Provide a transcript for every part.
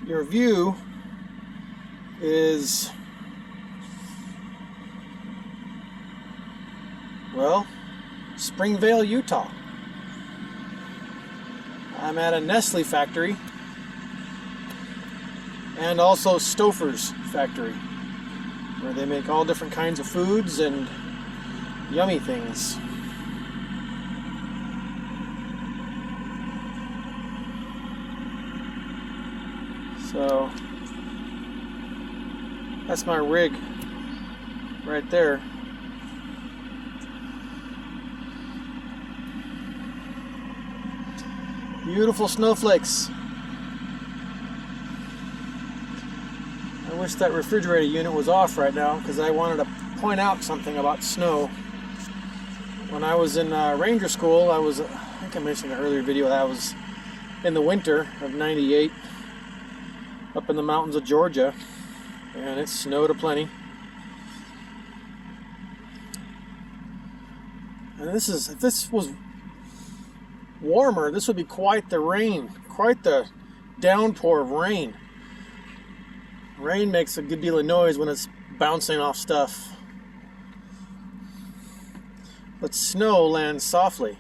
your view is, well, Springvale, Utah. I'm at a Nestle factory and also Stouffer's factory, where they make all different kinds of foods and yummy things. So that's my rig right there. Beautiful snowflakes. I wish that refrigerator unit was off right now, because I wanted to point out something about snow. When I was in Ranger School, I think I mentioned in an earlier video, that I was in the winter of '98 up in the mountains of Georgia, and it snowed aplenty. And if this was warmer, this would be quite the rain, quite the downpour of rain. Rain makes a good deal of noise when it's bouncing off stuff, but snow lands softly.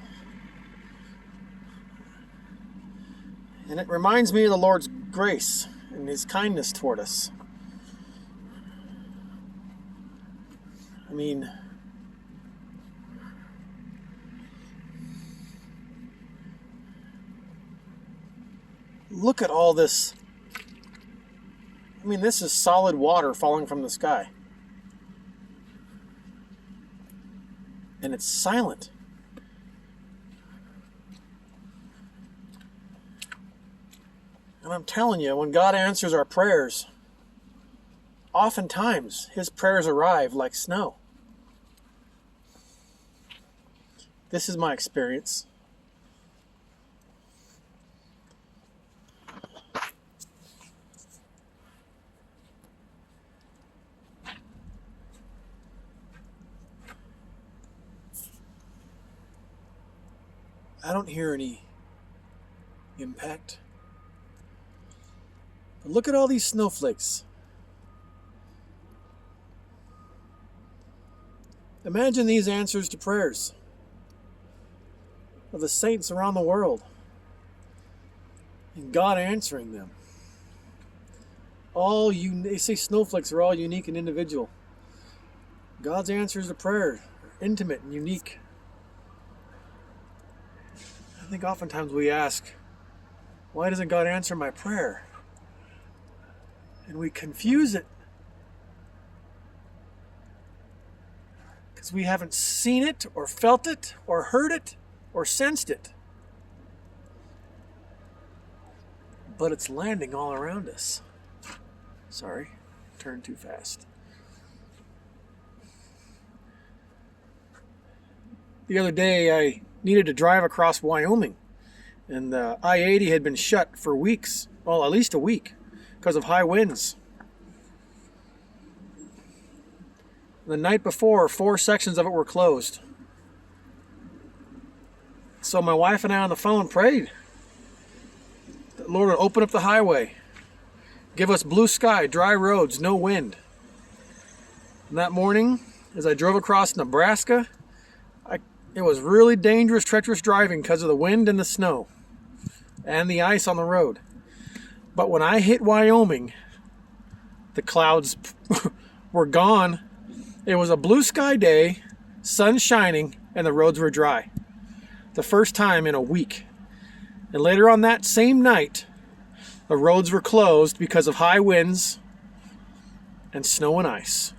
And it reminds me of the Lord's grace and His kindness toward us. I mean, look at all this. I mean, this is solid water falling from the sky. And it's silent. And I'm telling you, when God answers our prayers, oftentimes His prayers arrive like snow. This is my experience. I don't hear any impact. But look at all these snowflakes. Imagine these answers to prayers of the saints around the world, and God answering them. They say snowflakes are all unique and individual. God's answers to prayer are intimate and unique. I think oftentimes we ask, why doesn't God answer my prayer? And we confuse it because we haven't seen it or felt it or heard it or sensed it. But it's landing all around us. Sorry, turned too fast. The other day I needed to drive across Wyoming, and the I-80 had been shut for weeks, well, at least a week, because of high winds. The night before, 4 sections of it were closed. So my wife and I on the phone prayed that the Lord would open up the highway, give us blue sky, dry roads, no wind. And that morning, as I drove across Nebraska, it was really dangerous, treacherous driving because of the wind and the snow and the ice on the road. But when I hit Wyoming, the clouds were gone. It was a blue sky day, sun shining, and the roads were dry. The first time in a week. And later on that same night, the roads were closed because of high winds and snow and ice.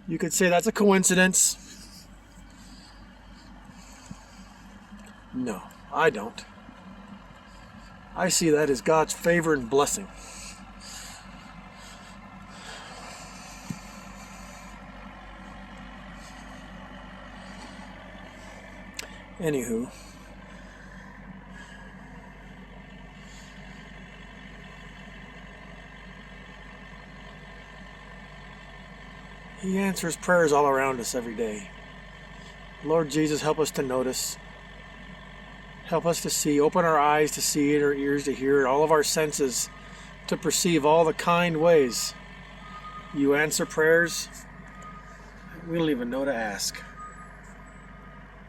You could say that's a coincidence. No, I don't. I see that as God's favor and blessing. Anywho, He answers prayers all around us every day. Lord Jesus, help us to notice. Help us to see. Open our eyes to see it, our ears to hear it, all of our senses to perceive all the kind ways you answer prayers we don't even know to ask.